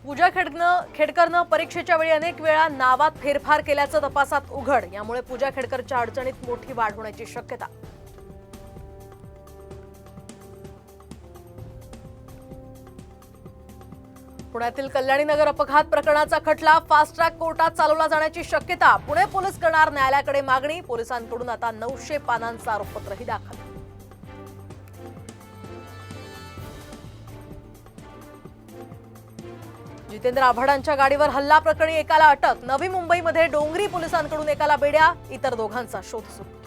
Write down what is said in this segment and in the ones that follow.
पूजा खेडकरनं परीक्षेच्या वेळी अनेक वेळा नावात फेरफार केल्याचं तपासात उघड। यामुळे पूजा खेडकरच्या अडचणीत मोठी वाढ होण्याची शक्यता। पुण्यातील कल्याणीनगर अपघात प्रकरणाचा खटला फास्ट ट्रॅक कोर्टात चालवला जाण्याची शक्यता। पुणे पोलीस करणार न्यायालयाकडे मागणी। पोलिसांकडून आता 900 पानांचं आरोपपत्रही दाखल। जितेंद्र आव्हाडांच्या गाडीवर हल्ला प्रकरणी एकाला अटक। नवी मुंबईमध्ये डोंगरी पोलिसांकडून एकाला बेड्या, इतर दोघांचा शोध सुरू।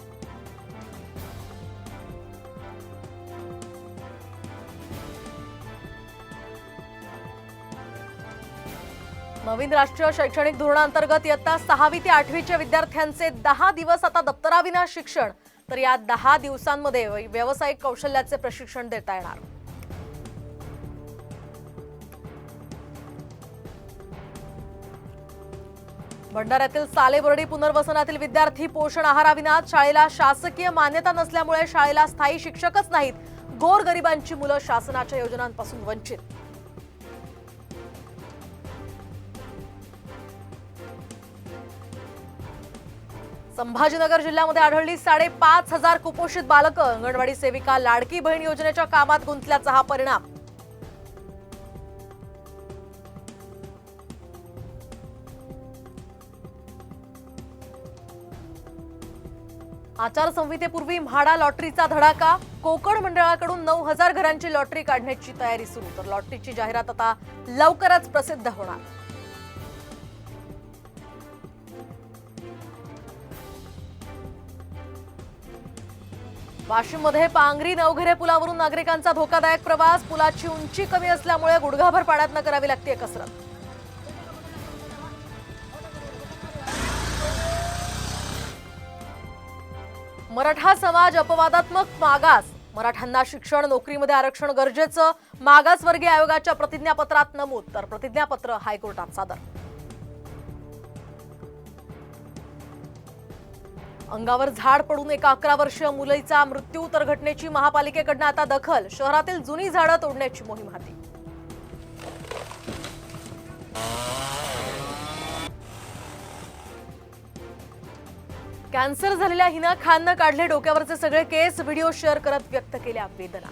नवीन राष्ट्रीय शैक्षणिक धोरणांतर्गत इयत्ता 6वी ते 8वीच्या विद्यार्थ्यांचे 10 दिवस आता दप्तराविना शिक्षण। तर या 10 दिवसांमध्ये व्यावसायिक कौशल्याचे प्रशिक्षण देता येणार। भंडाऱ्यातील सालेबर्डी पुनर्वसनातील विद्यार्थी पोषण आहाराविना। शाळेला शासकीय मान्यता नसल्यामुळे शाळेला स्थायी शिक्षकच नाहीत। गोरगरिबांची मुलं शासनाच्या योजनांपासून वंचित। संभाजीनगर जिल्ह्यामध्ये आढळली 5,500 कुपोषित बालकं। अंगणवाडी सेविका लाडकी बहीण योजनेच्या कामात गुंतल्याचा हा परिणाम। आचारसंहितेपूर्वी म्हाडा लॉटरीचा धडाका। कोकण मंडळाकडून 9,000 घरांची लॉटरी काढण्याची तयारी सुरू। तर लॉटरीची जाहिरात आता लवकरच प्रसिद्ध होणार। वाशिममध्ये पांगरी नवघरे पुलावरून नागरिकांचा धोकादायक प्रवास। पुलाची उंची कमी असल्यामुळे गुडघाभर पाण्यात करावी लागते कसरत। मराठा समाज अपवादात्मक मागास। मराठ्यांना शिक्षण नोकरीमध्ये आरक्षण गरजेचं। मागासवर्गीय आयोगाच्या प्रतिज्ञापत्रात नमूद। तर प्रतिज्ञापत्र हायकोर्टात सादर। अंगावर झाड पडून एका 11 वर्षीय मुलीचा मृत्यू। तर घटनेची महापालिकेकडून आता दखल। शहरातील जुनी झाडं तोडण्याची मोहीम हाती। कॅन्सर झालेल्या हिना खाननं काढले डोक्यावरचे सगळे केस। व्हिडिओ शेअर करत व्यक्त केल्या वेदना।